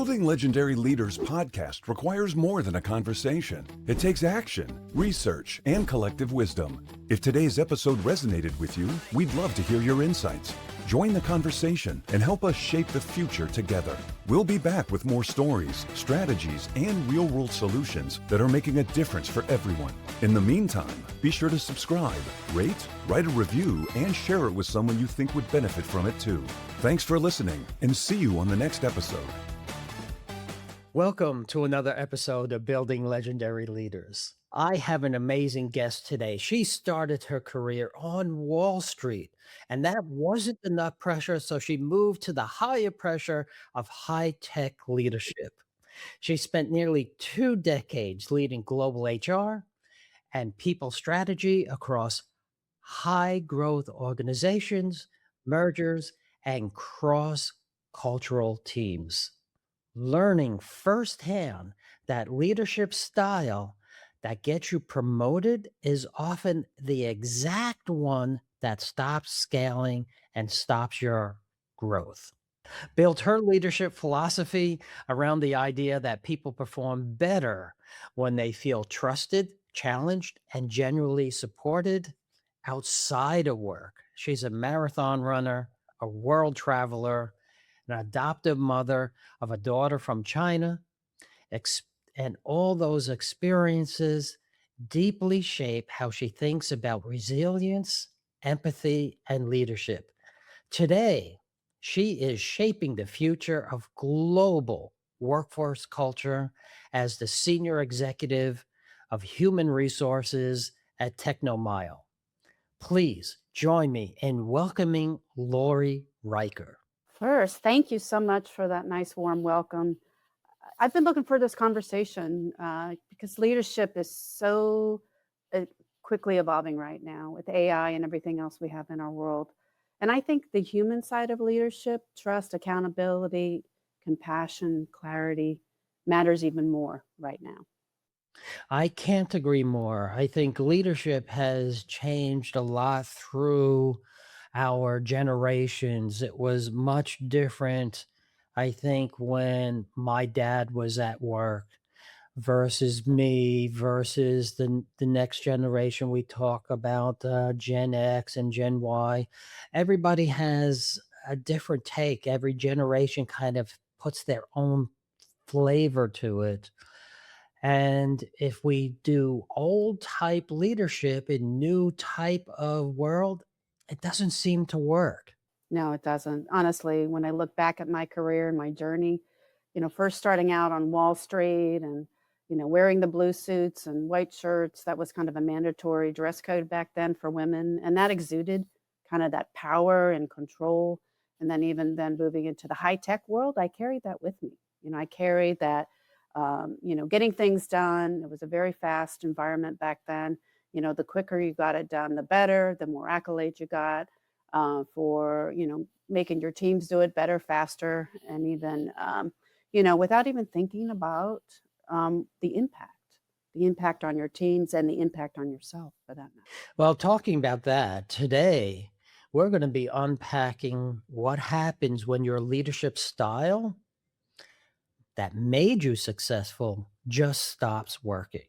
Building Legendary Leaders podcast requires more than a conversation. It takes action, research, and collective wisdom. If today's episode resonated with you, we'd love to hear your insights. Join the conversation and help us shape the future together. We'll be back with more stories, strategies, and real-world solutions that are making a difference for everyone. In the meantime, be sure to subscribe, rate, write a review, and share it with someone you think would benefit from it too. Thanks for listening, and see you on the next episode. Welcome to another episode of Building Legendary Leaders. I have an amazing guest today. She started her career on Wall Street, and that wasn't enough pressure, so she moved to the higher pressure of high-tech leadership. She spent nearly 2 decades leading global HR and people strategy across high-growth organizations, mergers, and cross-cultural teams, learning firsthand that leadership style that gets you promoted is often the exact one that stops scaling and stops your growth. Built her leadership philosophy around the idea that people perform better when they feel trusted, challenged, and genuinely supported outside of work. She's a marathon runner, a world traveler, an adoptive mother of a daughter from China, and all those experiences deeply shape how she thinks about resilience, empathy, and leadership. Today, she is shaping the future of global workforce culture as the senior executive of human resources at Technomile. Please join me in welcoming Laurie Riker. First, thank you so much for that nice, warm welcome. I've been looking for this conversation because leadership is so quickly evolving right now with AI and everything else we have in our world. And I think the human side of leadership, trust, accountability, compassion, clarity, matters even more right now. I can't agree more. I think leadership has changed a lot through our generations. It was much different, I think, when my dad was at work versus me versus the next generation. We talk about Gen X and Gen Y. Everybody has a different take. Every generation kind of puts their own flavor to it. And if we do old type leadership in new type of world, it doesn't seem to work. No, it doesn't. Honestly, when I look back at my career and my journey, first starting out on Wall Street and, wearing the blue suits and white shirts, that was kind of a mandatory dress code back then for women. And that exuded kind of that power and control. And then even then moving into the high tech world, I carried that with me. I carried that, getting things done. It was a very fast environment back then. The quicker you got it done, the better, the more accolades you got for, making your teams do it better, faster, and even, without even thinking about the impact on your teams and the impact on yourself for that matter. Well, talking about that today, we're going to be unpacking what happens when your leadership style that made you successful just stops working.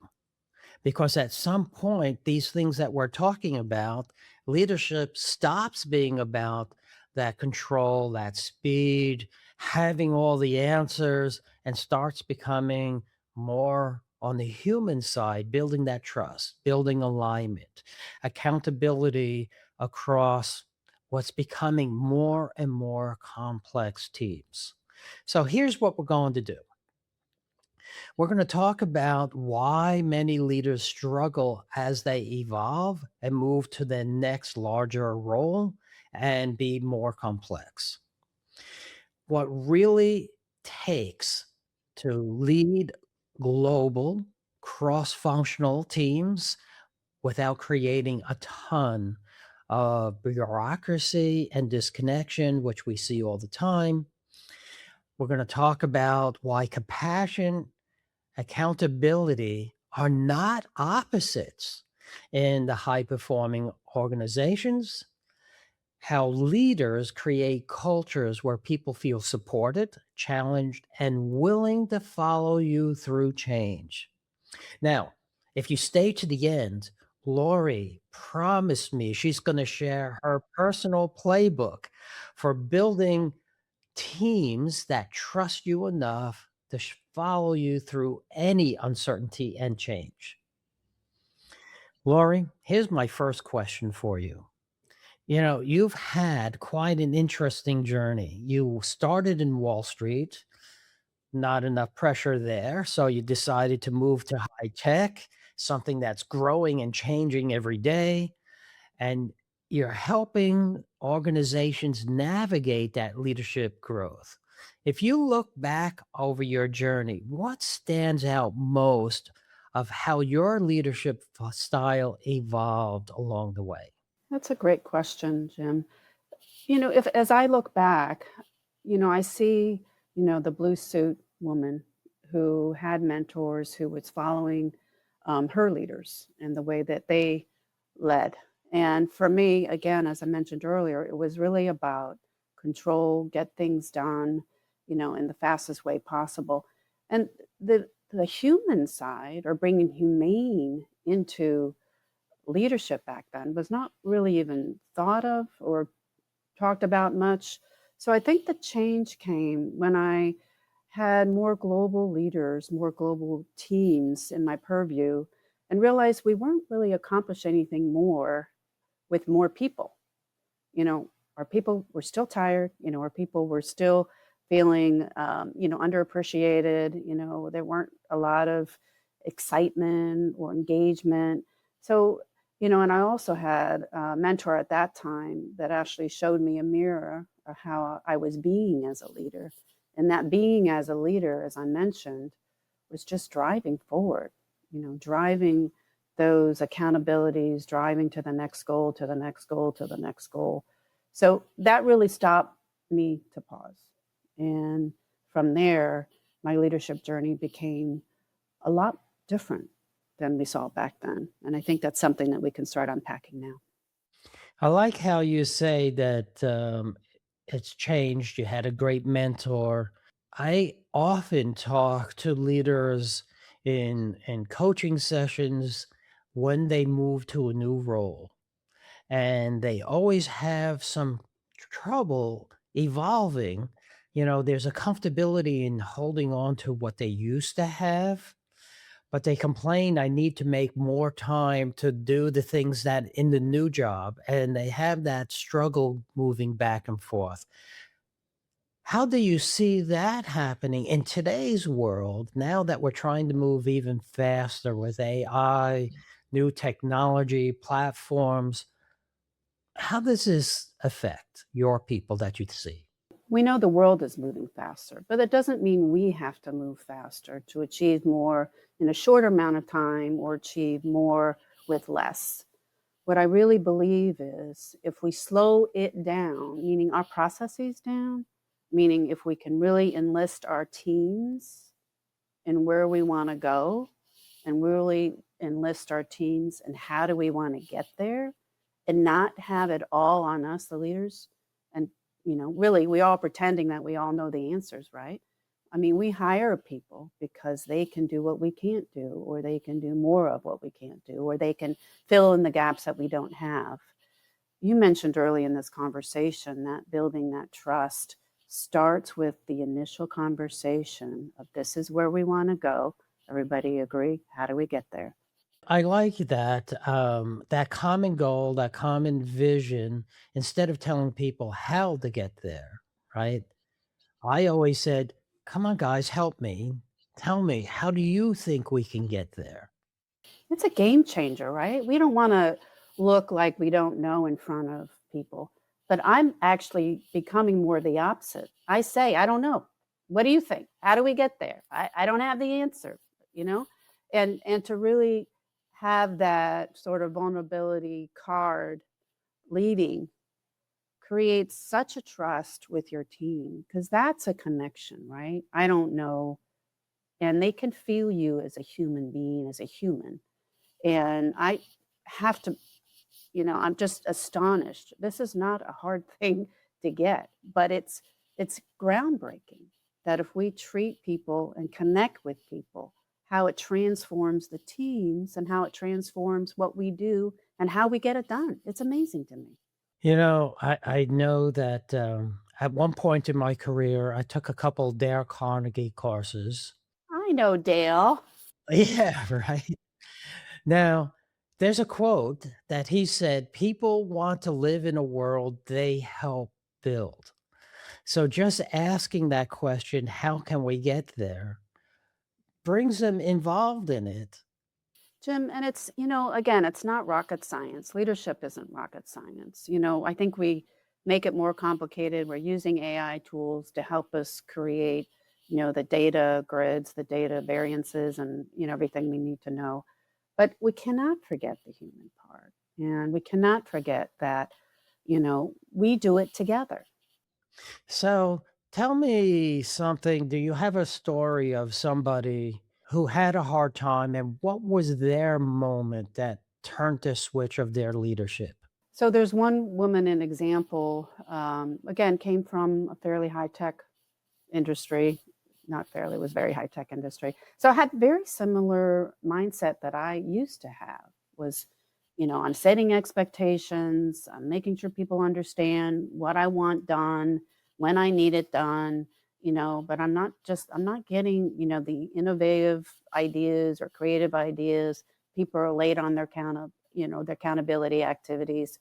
Because at some point, these things that we're talking about, leadership stops being about that control, that speed, having all the answers, and starts becoming more on the human side, building that trust, building alignment, accountability across what's becoming more and more complex teams. So here's what we're going to do. We're going to talk about why many leaders struggle as they evolve and move to the next larger role and be more complex. What really takes to lead global cross-functional teams without creating a ton of bureaucracy and disconnection, which we see all the time. We're going to talk about why compassion, accountability are not opposites in the high performing organizations. how leaders create cultures where people feel supported, challenged, and willing to follow you through change. Now, if you stay to the end, Lori promised me she's going to share her personal playbook for building teams that trust you enough to follow you through any uncertainty and change. Lori, here's my first question for you. You've had quite an interesting journey. You started in Wall Street, not enough pressure there. So you decided to move to high tech, something that's growing and changing every day. And you're helping organizations navigate that leadership growth. If you look back over your journey, what stands out most of how your leadership style evolved along the way? That's a great question, Jim. If as I look back, I see, the blue suit woman who had mentors, who was following her leaders and the way that they led. And for me, again, as I mentioned earlier, it was really about control, get things done, in the fastest way possible. And the human side, or bringing humane into leadership back then, was not really even thought of or talked about much. So I think the change came when I had more global leaders, more global teams in my purview, and realized we weren't really accomplishing anything more with more people. You know, our people were still tired. Our people were still feeling, underappreciated. There weren't a lot of excitement or engagement. So, and I also had a mentor at that time that actually showed me a mirror of how I was being as a leader. And that being as a leader, as I mentioned, was just driving forward, driving those accountabilities, driving to the next goal, to the next goal, to the next goal. So that really stopped me to pause. And from there, my leadership journey became a lot different than we saw back then. And I think that's something that we can start unpacking now. I like how you say that it's changed. You had a great mentor. I often talk to leaders in coaching sessions when they move to a new role, and they always have some trouble evolving. There's a comfortability in holding on to what they used to have, but they complain, I need to make more time to do the things that in the new job, and they have that struggle moving back and forth. How do you see that happening in today's world now that we're trying to move even faster with AI, new technology, platforms? How does this affect your people that you see? We know the world is moving faster, but it doesn't mean we have to move faster to achieve more in a shorter amount of time or achieve more with less. What I really believe is if we slow it down, meaning our processes down, meaning if we can really enlist our teams in where we want to go and really enlist our teams and how do we want to get there and not have it all on us, the leaders, and really we all pretending that we all know the answers, right? I mean, we hire people because they can do what we can't do, or they can do more of what we can't do, or they can fill in the gaps that we don't have. You mentioned early in this conversation that building that trust starts with the initial conversation of this is where we want to go. Everybody agree? How do we get there? I like that that common goal, that common vision. Instead of telling people how to get there, right? I always said, "Come on, guys, help me. Tell me, how do you think we can get there?" It's a game changer, right? We don't want to look like we don't know in front of people. But I'm actually becoming more the opposite. I say, I don't know. What do you think? How do we get there? I don't have the answer, you know? And to really have that sort of vulnerability card leading creates such a trust with your team because that's a connection, right? I don't know. And they can feel you as a human being, as a human. And I have to I'm just astonished. This is not a hard thing to get, but it's groundbreaking that if we treat people and connect with people, how it transforms the teams and how it transforms what we do and how we get it done. It's amazing to me. I know that at one point in my career, I took a couple Dale Carnegie courses. I know Dale. Yeah, right. Now, there's a quote that he said, "People want to live in a world they help build." So just asking that question, how can we get there, brings them involved in it. Jim, and again, it's not rocket science. Leadership isn't rocket science. I think we make it more complicated. We're using AI tools to help us create, the data grids, the data variances, and, everything we need to know. But we cannot forget the human part. And we cannot forget that, we do it together. So tell me something. Do you have a story of somebody who had a hard time and what was their moment that turned the switch of their leadership? So there's one woman, an example, again, came from a fairly high tech industry, not fairly, it was very high tech industry. So I had very similar mindset that I used to have was, I'm setting expectations, I'm making sure people understand what I want done, when I need it done, but I'm not getting, the innovative ideas or creative ideas. People are late on their accountability activities.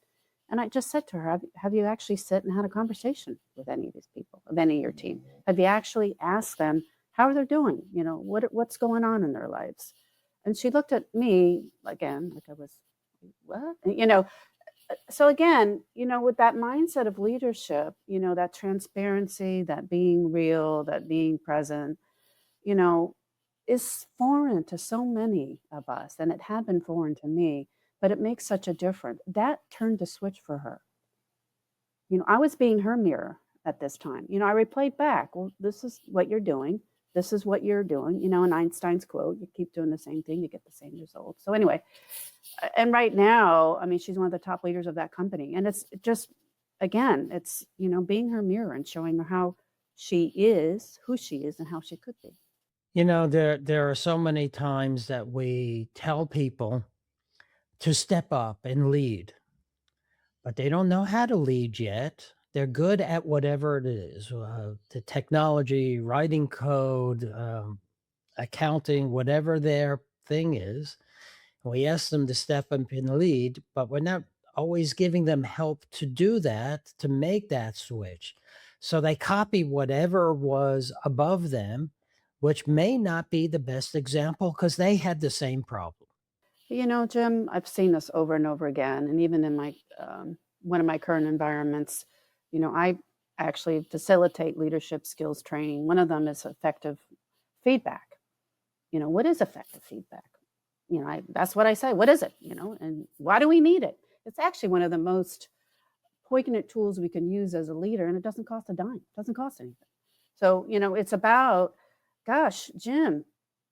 And I just said to her, have you actually sit and had a conversation with any of these people, of any of your team? Have you actually asked them how they're doing? What's going on in their lives? And she looked at me again, like I was, what? So again, with that mindset of leadership, that transparency, that being real, that being present, you know, is foreign to so many of us. And it had been foreign to me, but it makes such a difference. That turned the switch for her. I was being her mirror at this time. I replayed back, well, this is what you're doing. This is what you're doing. In Einstein's quote, you keep doing the same thing, you get the same results. So anyway, and right now, I mean, she's one of the top leaders of that company. And it's just, again, it's, being her mirror and showing her how she is, who she is, and how she could be. There are so many times that we tell people to step up and lead, but they don't know how to lead yet. They're good at whatever it is, the technology, writing code, accounting, whatever their thing is. We ask them to step up and lead, but we're not always giving them help to do that, to make that switch. So they copy whatever was above them, which may not be the best example because they had the same problem. Jim, I've seen this over and over again. And even in my one of my current environments, I actually facilitate leadership skills training. One of them is effective feedback. What is effective feedback? That's what I say. What is it? And why do we need it? It's actually one of the most poignant tools we can use as a leader, and it doesn't cost a dime. It doesn't cost anything. So, it's about, gosh, Jim,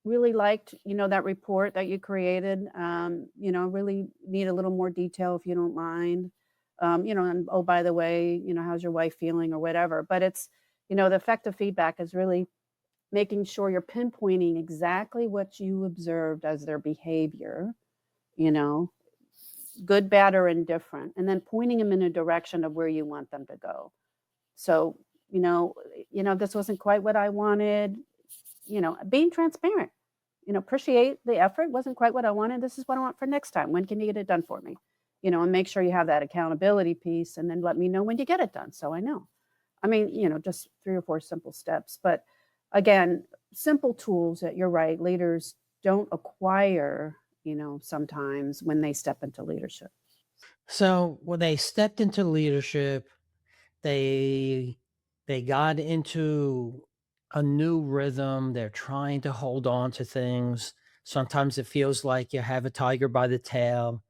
really liked, that report that you created. Really need a little more detail if you don't mind. And oh, by the way, how's your wife feeling or whatever. But it's, the effective feedback is really making sure you're pinpointing exactly what you observed as their behavior, you know, good, bad, or indifferent, and then pointing them in a direction of where you want them to go. So, this wasn't quite what I wanted, being transparent, appreciate the effort, wasn't quite what I wanted. This is what I want for next time. When can you get it done for me? And make sure you have that accountability piece and then let me know when you get it done so I know. I mean, just 3 or 4 simple steps. But again, simple tools that you're right, leaders don't acquire, sometimes when they step into leadership. So when they stepped into leadership, they they got into a new rhythm. They're trying to hold on to things. Sometimes it feels like you have a tiger by the tail,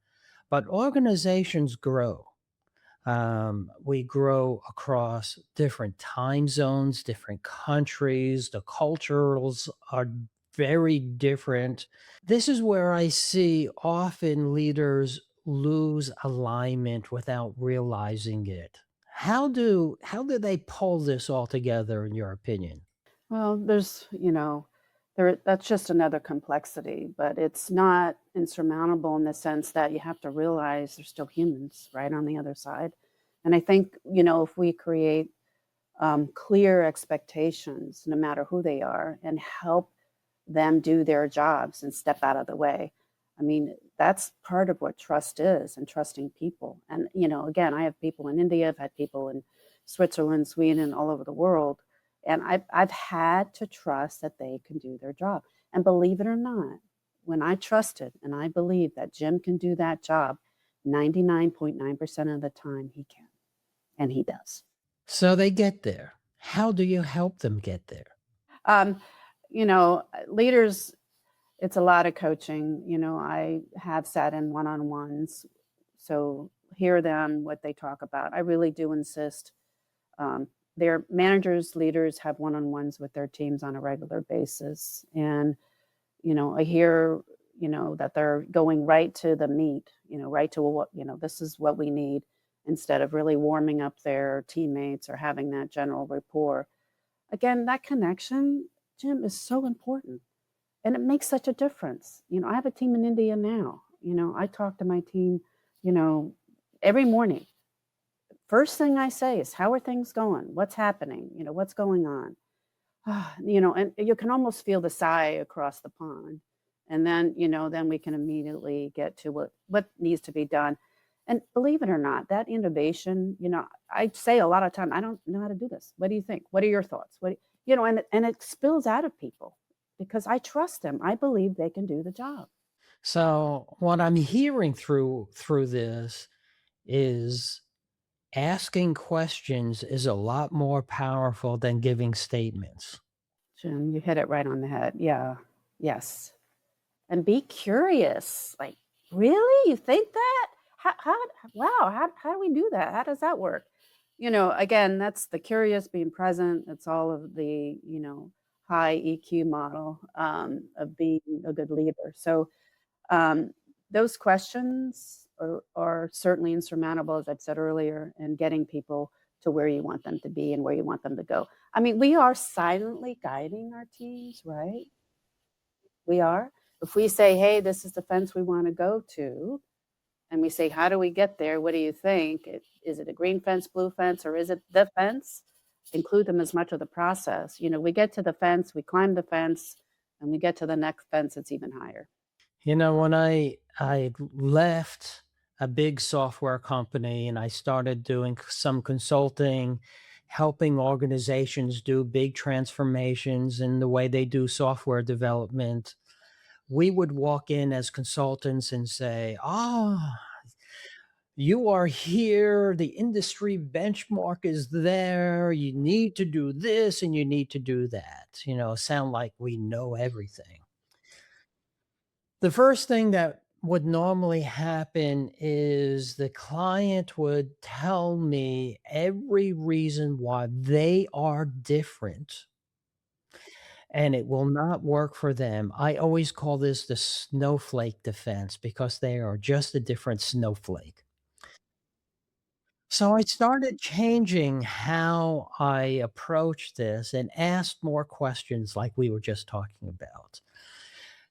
but organizations grow. We grow across different time zones, different countries. The cultures are very different. This is where I see often leaders lose alignment without realizing it. How do they pull this all together in your opinion? Well, there that's just another complexity, but it's not insurmountable in the sense that you have to realize they're still humans, right, on the other side. And I think, if we create clear expectations, no matter who they are, and help them do their jobs and step out of the way. I mean, that's part of what trust is and trusting people. And, again, I have people in India, I've had people in Switzerland, Sweden, all over the world. And I've had to trust that they can do their job. And believe it or not, when I trusted and I believe that Jim can do that job, 99.9% of the time he can. And he does. So they get there. How do you help them get there? Um, Leaders, it's a lot of coaching. I have sat in one-on-ones, so hear them, what they talk about. I really do insist. Their managers, leaders have one-on-ones with their teams on a regular basis. And, I hear, that they're going right to the meat, right to what, this is what we need, instead of really warming up their teammates or having that general rapport. Again, that connection, Jim, is so important. And it makes such a difference. I have a team in India now. I talk to my team, you know, every morning. First thing I say is, how are things going? What's happening? What's going on? And you can almost feel the sigh across the pond. And then we can immediately get to what needs to be done. And believe it or not, that innovation, I say a lot of time, I don't know how to do this. What do you think? What are your thoughts? And it spills out of people because I trust them. I believe they can do the job. So what I'm hearing through this is asking questions is a lot more powerful than giving statements. Jim, you hit it right on the head. Yeah. Yes. And be curious. Like, really? You think that? How wow, how do we do that? How does that work? Again, that's the curious, being present. It's all of the, high EQ model of being a good leader. So um, those questions are certainly insurmountable, as I've said earlier, in getting people to where you want them to be and where you want them to go. I mean, we are silently guiding our teams, right? We are. If we say, hey, this is the fence we want to go to, and we say, how do we get there? What do you think? Is it a green fence, blue fence, or is it the fence? Include them as much of the process. We get to the fence, we climb the fence, and we get to the next fence, it's even higher. When I left a big software company and I started doing some consulting, helping organizations do big transformations in the way they do software development, we would walk in as consultants and say, "Ah, you are here. The industry benchmark is there. You need to do this and you need to do that." Sound like we know everything. The first thing that would normally happen is the client would tell me every reason why they are different and it will not work for them. I always call this the snowflake defense because they are just a different snowflake. So I started changing how I approach this and asked more questions like we were just talking about.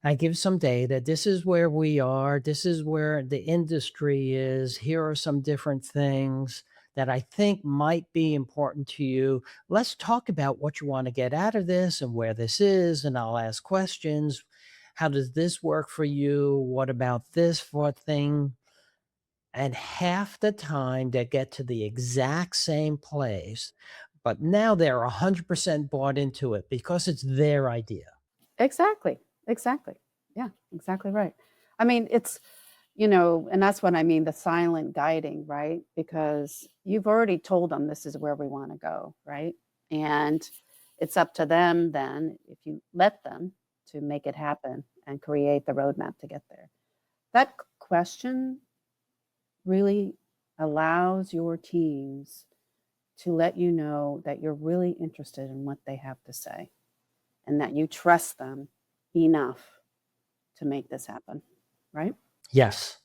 I give some data. This is where we are. This is where the industry is. Here are some different things that I think might be important to you. Let's talk about what you want to get out of this and where this is. And I'll ask questions. How does this work for you? What about this for thing? And half the time they get to the exact same place, but now they're 100% bought into it because it's their idea. Exactly. Exactly. Yeah, exactly right. I mean, and that's what I mean, the silent guiding, right? Because you've already told them this is where we want to go, right? And it's up to them then, if you let them, to make it happen and create the roadmap to get there. That question really allows your teams to let you know that you're really interested in what they have to say and that you trust them enough to make this happen, right? Yes.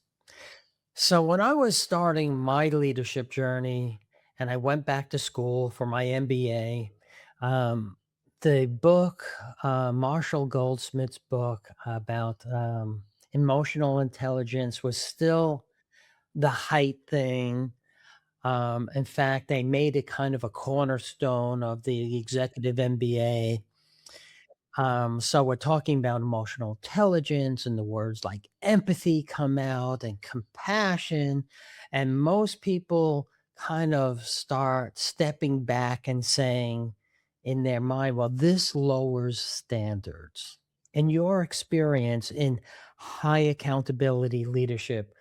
So when I was starting my leadership journey and I went back to school for my MBA, um, the book, Marshall Goldsmith's book about emotional intelligence was still the height thing. In fact, they made it kind of a cornerstone of the executive MBA. So we're talking about emotional intelligence, and the words like empathy come out and compassion. And most people kind of start stepping back and saying in their mind, well, this lowers standards. In your experience in high accountability leadership,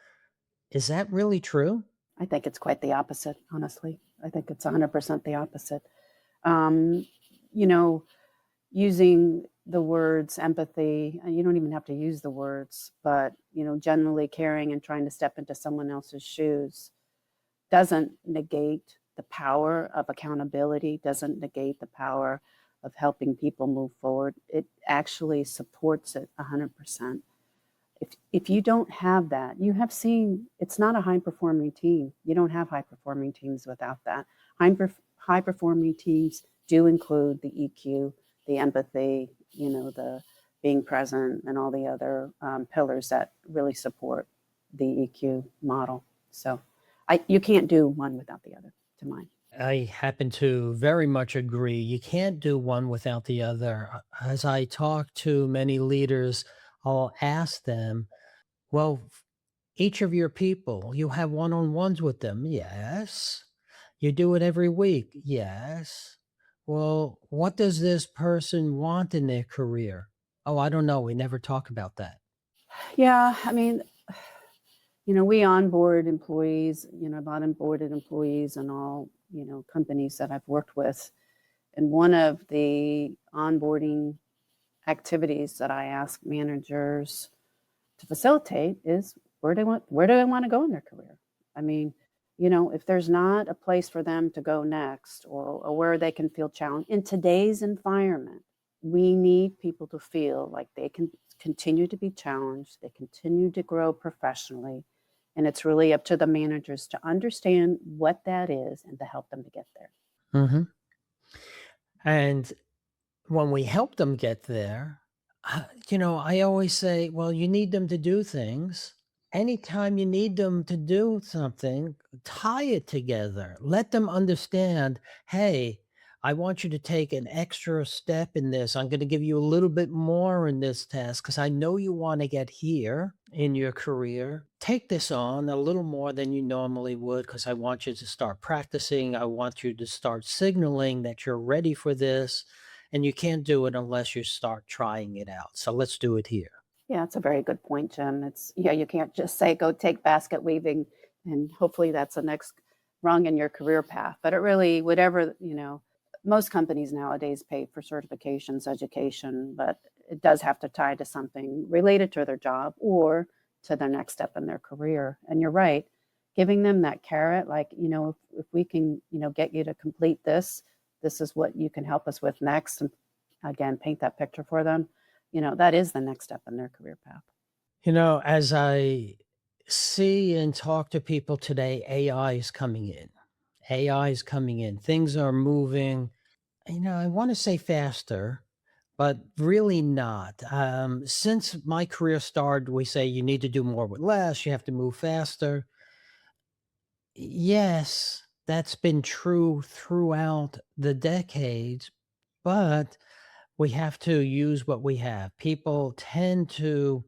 is that really true? I think it's quite the opposite, honestly. I think it's 100% the opposite. Um, you know, using the words empathy, and you don't even have to use the words, but, generally caring and trying to step into someone else's shoes doesn't negate the power of accountability, doesn't negate the power of helping people move forward. It actually supports it 100%. If you don't have that, you have seen it's not a high performing team. You don't have high performing teams without that. High performing teams do include the EQ, the empathy, the being present, and all the other pillars that really support the EQ model. So you can't do one without the other, to mine. I happen to very much agree. You can't do one without the other. As I talk to many leaders, I'll ask them, well, each of your people, you have one on ones with them. Yes. You do it every week. Yes. Well, what does this person want in their career? Oh, I don't know. We never talk about that. Yeah, I mean, we onboard employees, I've onboarded employees in all, companies that I've worked with. And one of the onboarding activities that I ask managers to facilitate is where do they want to go in their career? I mean, if there's not a place for them to go next, or where they can feel challenged in today's environment, we need people to feel like they can continue to be challenged, they continue to grow professionally, and it's really up to the managers to understand what that is and to help them to get there. Hmm. And when we help them get there, I always say, well, you need them to do things. Anytime you need them to do something, tie it together. Let them understand, hey, I want you to take an extra step in this. I'm going to give you a little bit more in this task because I know you want to get here in your career. Take this on a little more than you normally would because I want you to start practicing. I want you to start signaling that you're ready for this, and you can't do it unless you start trying it out. So let's do it here. Yeah, it's a very good point, Jim. You can't just say go take basket weaving and hopefully that's the next rung in your career path. But it really, whatever, most companies nowadays pay for certifications, education, but it does have to tie to something related to their job or to their next step in their career. And you're right, giving them that carrot, like, if we can, get you to complete this, this is what you can help us with next. And again, paint that picture for them, that is the next step in their career path. As I see and talk to people today, AI is coming in. AI is coming in. Things are moving, I want to say faster, but really not. Since my career started, we say you need to do more with less, you have to move faster. Yes, that's been true throughout the decades, but we have to use what we have. People tend to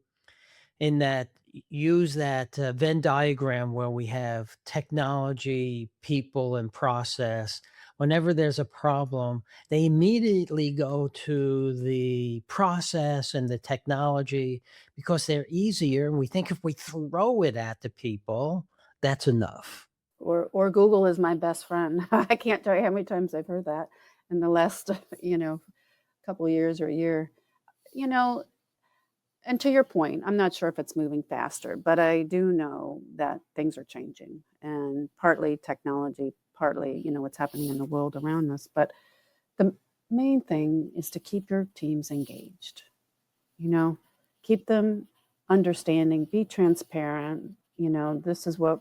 in that use that Venn diagram where we have technology, people, and process. Whenever there's a problem, they immediately go to the process and the technology because they're easier. And we think if we throw it at the people, that's enough. Or Google is my best friend. I can't tell you how many times I've heard that in the last, couple of years or a year. You know, and to your point, I'm not sure if it's moving faster, but I do know that things are changing, and partly technology, partly, what's happening in the world around us. But the main thing is to keep your teams engaged, you know, keep them understanding, be transparent, this is what,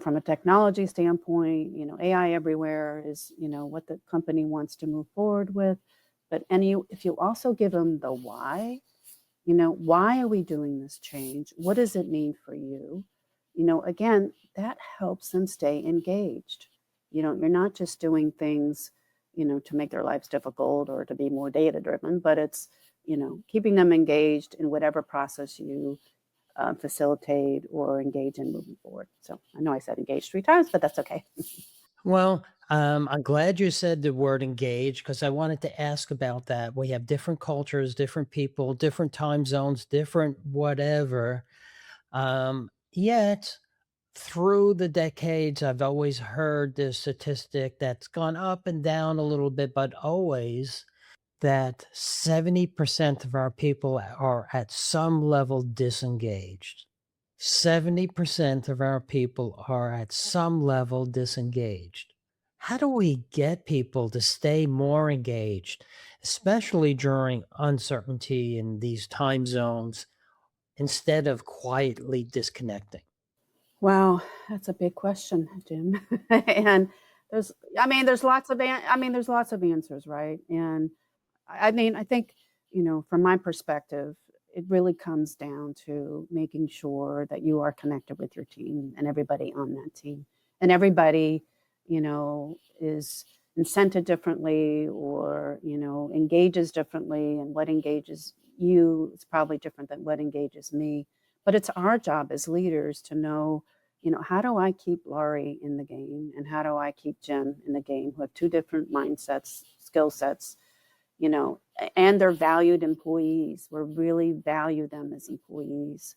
from a technology standpoint, AI everywhere is, what the company wants to move forward with. But if you also give them the why, why are we doing this change? What does it mean for you? Again, that helps them stay engaged. You're not just doing things, to make their lives difficult or to be more data driven, but it's, keeping them engaged in whatever process you facilitate or engage in moving forward. So I know I said engage 3 times, but that's okay. Well, I'm glad you said the word engage because I wanted to ask about that. We have different cultures, different people, different time zones, different whatever. Yet, through the decades, I've always heard this statistic that's gone up and down a little bit, but always that 70% of our people are at some level disengaged. 70% of our people are at some level disengaged. How do we get people to stay more engaged, especially during uncertainty in these time zones, instead of quietly disconnecting? Wow, that's a big question, Jim. And there's, there's lots of, there's lots of answers, right? And I think, from my perspective, it really comes down to making sure that you are connected with your team and everybody on that team. And everybody, is incented differently or, engages differently. And what engages you is probably different than what engages me. But it's our job as leaders to know, how do I keep Laurie in the game and how do I keep Jim in the game who have two different mindsets, skill sets, and they're valued employees. We really value them as employees.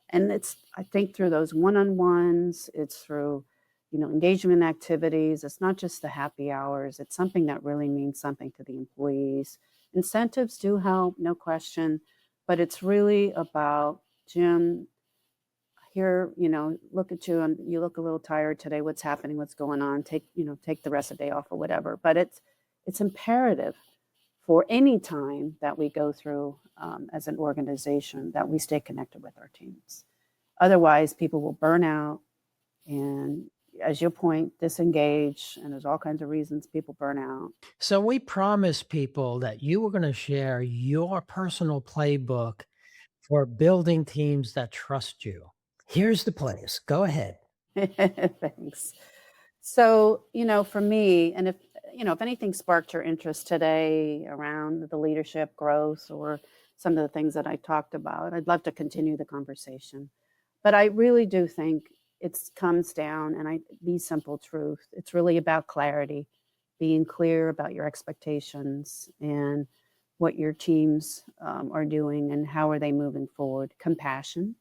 And I think through those one-on-ones, it's through, engagement activities. It's not just the happy hours. It's something that really means something to the employees. Incentives do help, no question, but it's really about, Jim, here, look at you and you look a little tired today. What's happening? What's going on? Take the rest of the day off or whatever. But it's imperative for any time that we go through as an organization that we stay connected with our teams. Otherwise, people will burn out and, as you point, disengage, and there's all kinds of reasons people burn out. So, we promised people that you were going to share your personal playbook for building teams that trust you. Here's the place. Go ahead. Thanks. So, for me, and if anything sparked your interest today around the leadership growth or some of the things that I talked about, I'd love to continue the conversation. But I really do think it comes down, and the simple truth, it's really about clarity, being clear about your expectations and what your teams are doing and how are they moving forward. Compassion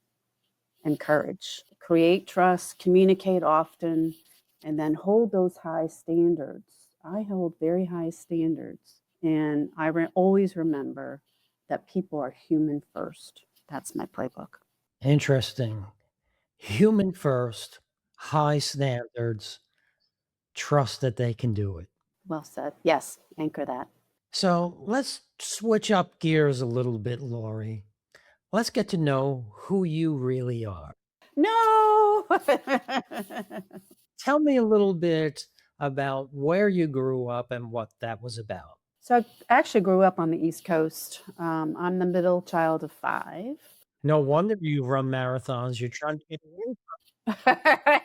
and courage. Create trust, communicate often, and then hold those high standards. I hold very high standards. And I always remember that people are human first. That's my playbook. Interesting. Human first, high standards, trust that they can do it. Well said. Yes, anchor that. So let's switch up gears a little bit, Laurie. Let's get to know who you really are. No! Tell me a little bit about where you grew up and what that was about. So I actually grew up on the East Coast. I'm the middle child of 5. No wonder you run marathons. You're trying to get away.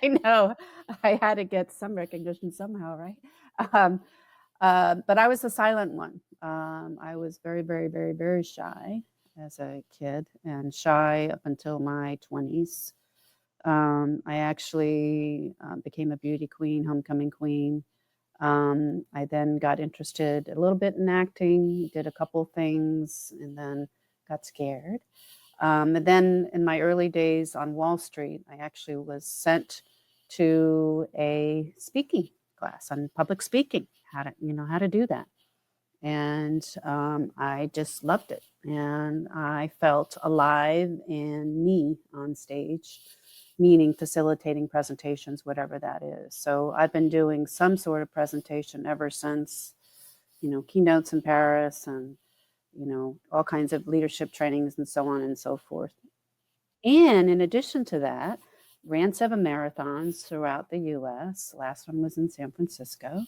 I know. I had to get some recognition somehow, right? Um, but I was the silent one. I was very, very, very, very shy as a kid and shy up until my 20s. I actually became a beauty queen, homecoming queen. I then got interested a little bit in acting, did a couple things, and then got scared. And then in my early days on Wall Street, I actually was sent to a speaking class on public speaking, how to do that. And I just loved it. And I felt alive and me on stage, meaning facilitating presentations, whatever that is. So I've been doing some sort of presentation ever since, keynotes in Paris and, all kinds of leadership trainings and so on and so forth. And in addition to that, ran 7 marathons throughout the US. Last one was in San Francisco.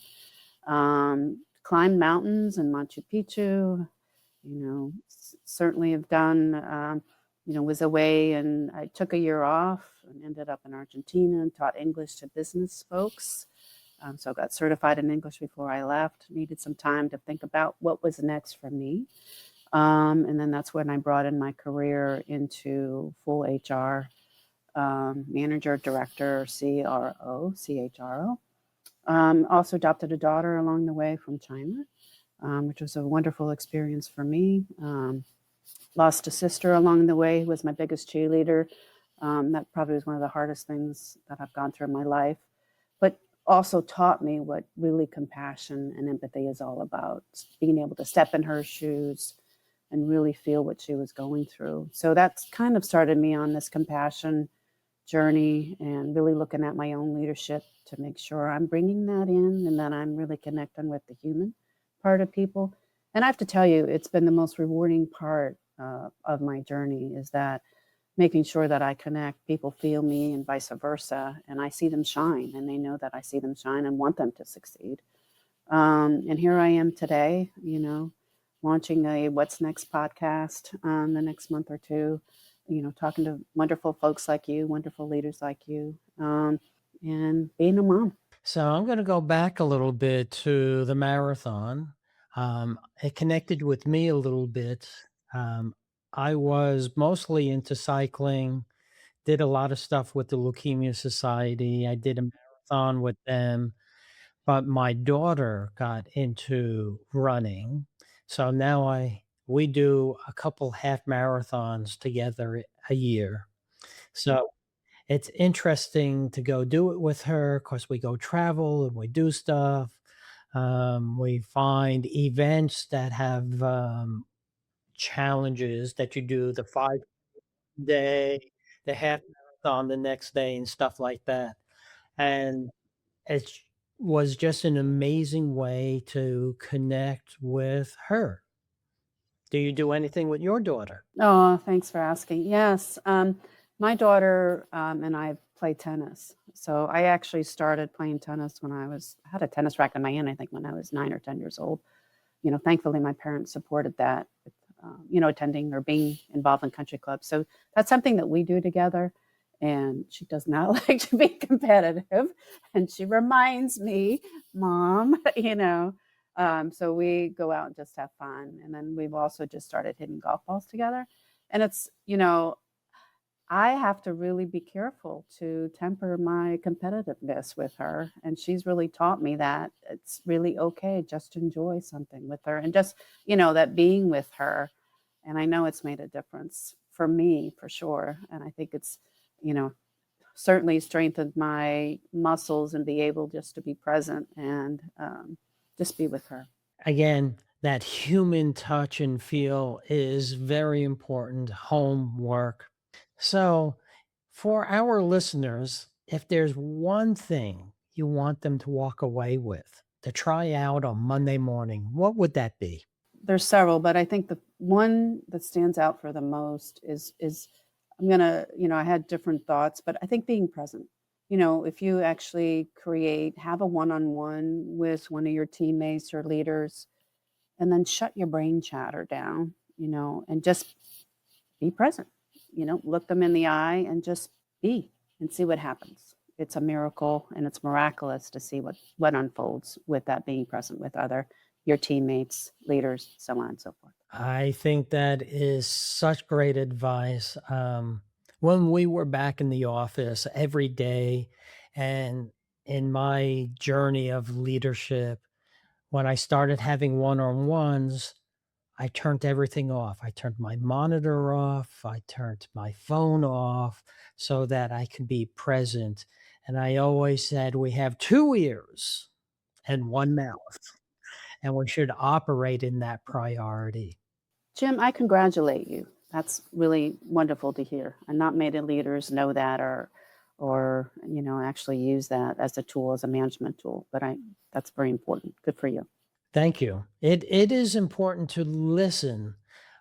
Climbed mountains in Machu Picchu, certainly have done, was away, and I took a year off and ended up in Argentina and taught English to business folks. So I got certified in English before I left, needed some time to think about what was next for me. And then that's when I brought in my career into full HR, manager, director, CRO, CHRO. Also adopted a daughter along the way from China, which was a wonderful experience for me. Lost a sister along the way, who was my biggest cheerleader. That probably was one of the hardest things that I've gone through in my life, but also taught me what really compassion and empathy is all about, being able to step in her shoes and really feel what she was going through. So that's kind of started me on this compassion journey and really looking at my own leadership to make sure I'm bringing that in and that I'm really connecting with the human part of people. And I have to tell you, it's been the most rewarding part of my journey, is that making sure that I connect, people feel me and vice versa, and I see them shine and they know that I see them shine and want them to succeed. And here I am today, launching a What's Next podcast the next month or two, talking to wonderful folks like you, wonderful leaders like you, and being a mom. So I'm going to go back a little bit to the marathon. It connected with me a little bit. Um, I was mostly into cycling, did a lot of stuff with the Leukemia Society. I did a marathon with them, but my daughter got into running. So now we do a couple half marathons together a year. So it's interesting to go do it with her. Of course, we go travel and we do stuff. We find events that have challenges that you do the 5 day, the half marathon the next day, and stuff like that. And it was just an amazing way to connect with her. Do you do anything with your daughter? Oh, thanks for asking. Yes, my daughter and I play tennis. So I actually started playing tennis when I had a tennis racket in my hand, I think when I was 9 or 10 years old. Thankfully my parents supported that with, attending or being involved in country clubs. So that's something that we do together. And she does not like to be competitive. And she reminds me, Mom, so we go out and just have fun. And then we've also just started hitting golf balls together. And it's, I have to really be careful to temper my competitiveness with her. And she's really taught me that it's really okay just to enjoy something with her and just, that being with her. And I know it's made a difference for me, for sure. And I think it's, you know, certainly strengthened my muscles and be able just to be present and just be with her. Again, that human touch and feel is very important. Homework. So, for our listeners, if there's one thing you want them to walk away with, to try out on Monday morning, what would that be? There's several, but I think the one that stands out for the most is I'm gonna, I had different thoughts, but I think being present. If you actually have a one-on-one with one of your teammates or leaders, and then shut your brain chatter down, and just be present. Look them in the eye and just be and see what happens. It's a miracle and it's miraculous to see what unfolds with that being present with your teammates, leaders, so on and so forth. I think that is such great advice. When we were back in the office every day, and in my journey of leadership, when I started having one on ones, I turned everything off. I turned my monitor off. I turned my phone off so that I could be present. And I always said, we have two ears and one mouth, and we should operate in that priority. Jim, I congratulate you. That's really wonderful to hear. And not many leaders know that or actually use that as a tool, as a management tool. But that's very important. Good for you. Thank you. It is important to listen,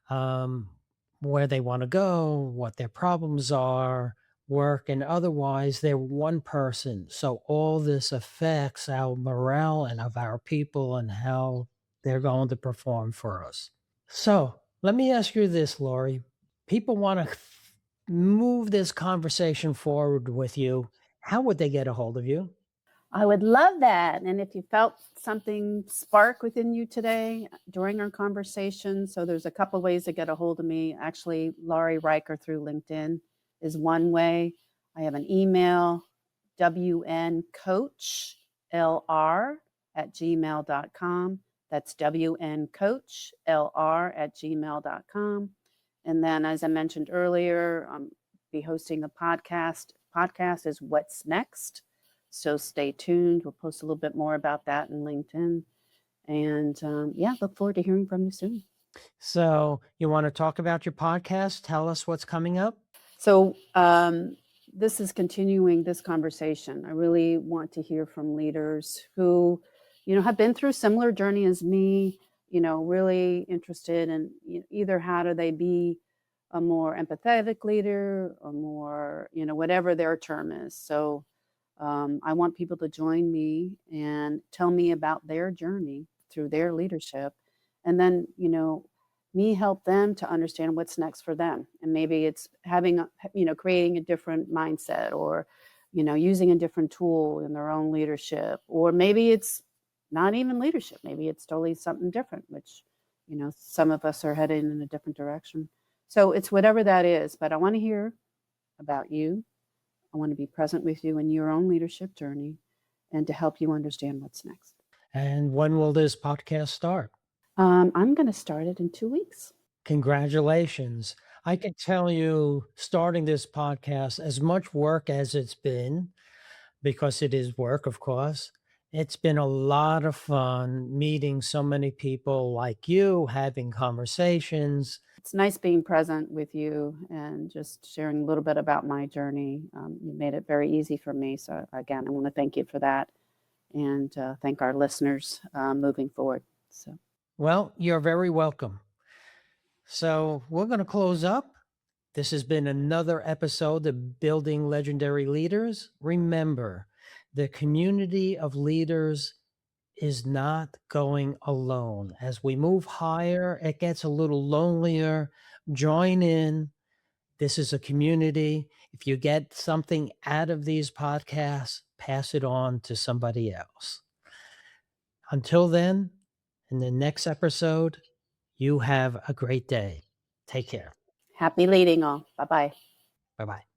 where they want to go, what their problems are, work and otherwise, they're one person. So all this affects our morale and of our people and how they're going to perform for us. So let me ask you this, Laurie. People want to move this conversation forward with you. How would they get a hold of you? I would love that. And if you felt something spark within you today during our conversation, so there's a couple of ways to get a hold of me. Actually, Laurie Riker through LinkedIn is one way. I have an email, wncoachlr@gmail.com. That's wncoachlr@gmail.com. And then, as I mentioned earlier, be hosting a podcast. Podcast is What's Next. So stay tuned. We'll post a little bit more about that in LinkedIn. And yeah, look forward to hearing from you soon. So you want to talk about your podcast? Tell us what's coming up. So this is continuing this conversation. I really want to hear from leaders who, have been through similar journey as me, really interested in either how do they be a more empathetic leader or more, whatever their term is. So I want people to join me and tell me about their journey through their leadership. And then, me help them to understand what's next for them. And maybe it's having, creating a different mindset or, using a different tool in their own leadership. Or maybe it's not even leadership. Maybe it's totally something different, which, some of us are headed in a different direction. So it's whatever that is. But I want to hear about you. I want to be present with you in your own leadership journey and to help you understand what's next. And when will this podcast start? I'm going to start it in 2 weeks. Congratulations. I can tell you, starting this podcast, as much work as it's been, because it is work, of course, it's been a lot of fun meeting so many people like you, having conversations. It's nice being present with you and just sharing a little bit about my journey. You made it very easy for me. So, again, I want to thank you for that and thank our listeners moving forward. So, Well, you're very welcome. So we're going to close up. This has been another episode of Building Legendary Leaders. Remember, the community of leaders is not going alone. As we move higher, it gets a little lonelier. Join in. This is a community. If you get something out of these podcasts, pass it on to somebody else. Until then, in the next episode, you have a great day. Take care. happy leading all. Bye-bye. Bye bye.